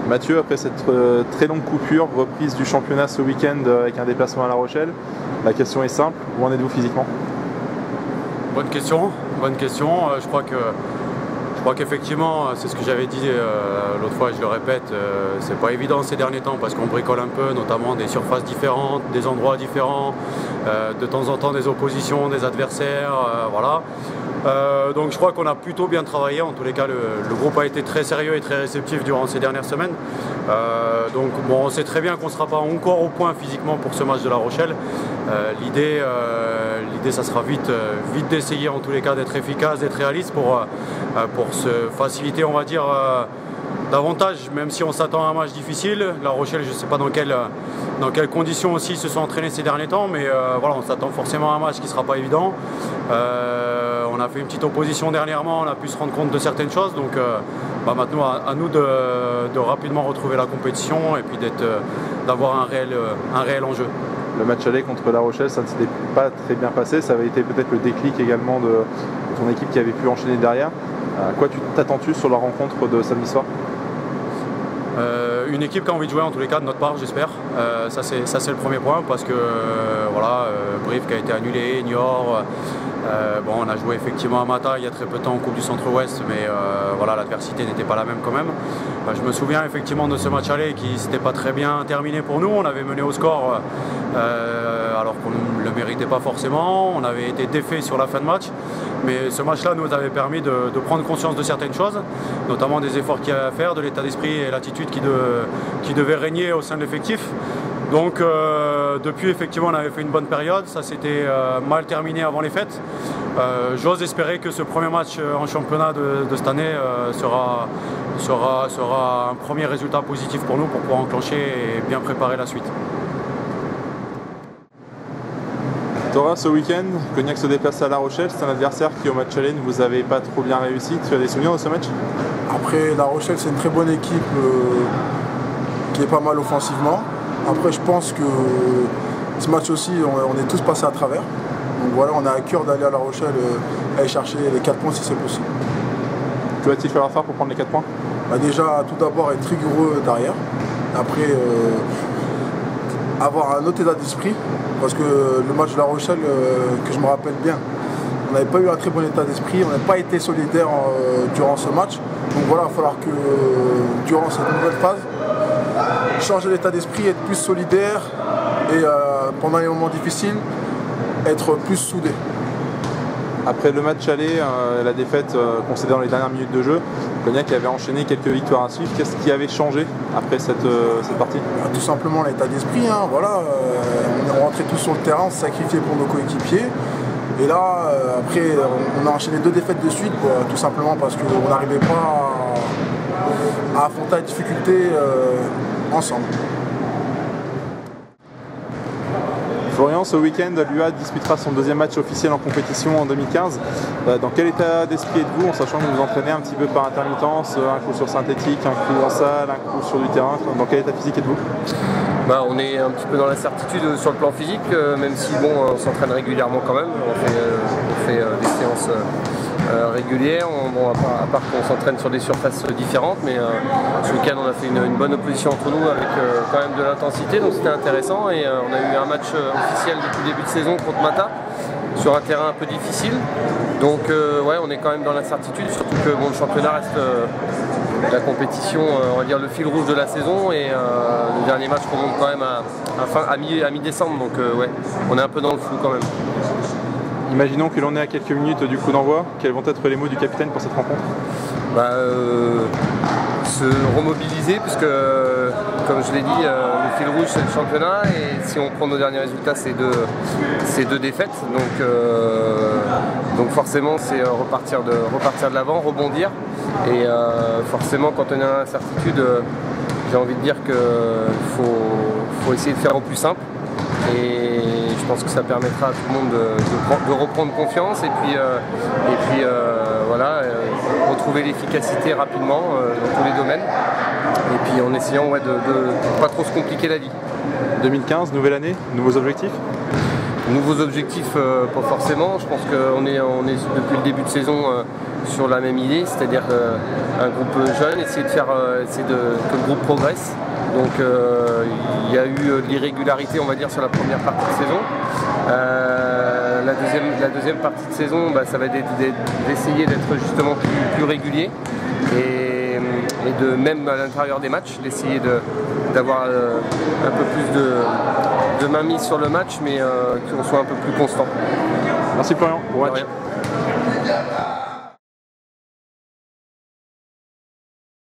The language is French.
Mathieu, après cette très longue coupure, reprise du championnat ce week-end avec un déplacement à La Rochelle, la question est simple, où en êtes-vous physiquement? Bonne question. Je crois qu'effectivement, c'est ce que j'avais dit l'autre fois, je le répète, c'est pas évident ces derniers temps parce qu'on bricole un peu, notamment des surfaces différentes, des endroits différents, de temps en temps des oppositions, des adversaires, voilà. Donc je crois qu'on a plutôt bien travaillé, en tous les cas le groupe a été très sérieux et très réceptif durant ces dernières semaines. Donc bon, on sait très bien qu'on ne sera pas encore au point physiquement pour ce match de La Rochelle. L'idée ça sera vite d'essayer en tous les cas d'être efficace, d'être réaliste pour se faciliter, on va dire, davantage, même si on s'attend à un match difficile. La Rochelle, je ne sais pas dans quelles conditions aussi ils se sont entraînés ces derniers temps, mais voilà, on s'attend forcément à un match qui ne sera pas évident. On a fait une petite opposition dernièrement, on a pu se rendre compte de certaines choses, donc maintenant à nous de rapidement retrouver la compétition et puis d'avoir un réel enjeu. Le match aller contre La Rochelle, ça ne s'était pas très bien passé, ça avait été peut-être le déclic également de ton équipe qui avait pu enchaîner derrière. À quoi t'attends-tu sur la rencontre de samedi soir? Une équipe qui a envie de jouer en tous les cas de notre part, j'espère. Ça c'est le premier point parce que Brive qui a été annulé, Niort. On a joué effectivement à Mata il y a très peu de temps en Coupe du Centre-Ouest, mais voilà, l'adversité n'était pas la même quand même. Je me souviens effectivement de ce match aller qui ne s'était pas très bien terminé pour nous. On avait mené au score alors qu'on ne le méritait pas forcément. On avait été défait sur la fin de match. Mais ce match-là nous avait permis de prendre conscience de certaines choses, notamment des efforts qu'il y avait à faire, de l'état d'esprit et l'attitude qui devait régner au sein de l'effectif. Donc depuis effectivement on avait fait une bonne période, ça s'était mal terminé avant les fêtes. J'ose espérer que ce premier match en championnat de cette année sera un premier résultat positif pour nous pour pouvoir enclencher et bien préparer la suite. Thoras, ce week-end, Cognac se déplace à La Rochelle, c'est un adversaire qui au match aller ne vous avait pas trop bien réussi. Tu as des souvenirs de ce match? Après, La Rochelle c'est une très bonne équipe qui est pas mal offensivement. Après je pense que ce match aussi on est tous passés à travers. Donc voilà, on a à cœur d'aller à La Rochelle aller chercher les 4 points si c'est possible. Que va-t-il falloir faire pour prendre les 4 points? Déjà tout d'abord être rigoureux derrière. Après avoir un autre état d'esprit, parce que le match de La Rochelle, que je me rappelle bien, on n'avait pas eu un très bon état d'esprit, on n'a pas été solidaire durant ce match. Donc voilà, il va falloir que durant cette nouvelle phase, changer l'état d'esprit, être plus solidaire et pendant les moments difficiles, être plus soudé. Après le match aller, la défaite concédée dans les dernières minutes de jeu, Cognac avait enchaîné quelques victoires à suivre. Qu'est-ce qui avait changé après cette partie? Tout simplement l'état d'esprit. Voilà, on est rentré tous sur le terrain, on s'est sacrifié pour nos coéquipiers. Et là, après, on a enchaîné 2 défaites de suite, tout simplement parce qu'on n'arrivait pas à affronter la difficulté ensemble. Florian, ce week-end, l'UA disputera son 2e match officiel en compétition en 2015. Dans quel état d'esprit êtes-vous, en sachant que vous vous entraînez un petit peu par intermittence, un coup sur synthétique, un coup en salle, un coup sur du terrain? Dans quel état physique êtes-vous? On est un petit peu dans l'incertitude sur le plan physique, même si on s'entraîne régulièrement quand même. On fait des séances régulières, à part qu'on s'entraîne sur des surfaces différentes, mais ce week-end on a fait une bonne opposition entre nous avec quand même de l'intensité, donc c'était intéressant et on a eu un match officiel depuis le début de saison contre Mata sur un terrain un peu difficile, donc on est quand même dans l'incertitude, surtout que le championnat reste la compétition, on va dire le fil rouge de la saison, et le dernier match remonte quand même à mi-décembre, donc on est un peu dans le flou quand même. Imaginons que l'on est à quelques minutes du coup d'envoi. Quels vont être les mots du capitaine pour cette rencontre? Se remobiliser, puisque comme je l'ai dit, le fil rouge c'est le championnat, et si on prend nos derniers résultats c'est deux défaites, donc forcément c'est repartir de l'avant, rebondir, et forcément quand on est dans l'incertitude, j'ai envie de dire qu'il faut essayer de faire au plus simple. Et je pense que ça permettra à tout le monde de reprendre confiance et puis retrouver l'efficacité rapidement dans tous les domaines. Et puis en essayant de ne pas trop se compliquer la vie. 2015, nouvelle année, nouveaux objectifs? Nouveaux objectifs, pas forcément. Je pense qu'on est depuis le début de saison sur la même idée, c'est-à-dire un groupe jeune, essayer que le groupe progresse. Donc il y a eu de l'irrégularité, on va dire, sur la première partie de saison. La deuxième partie de saison, ça va être d'essayer d'être justement plus régulier et de, même à l'intérieur des matchs, d'essayer d'avoir un peu plus de mainmise sur le match, mais qu'on soit un peu plus constant. Merci Florian, bon match. Ouais.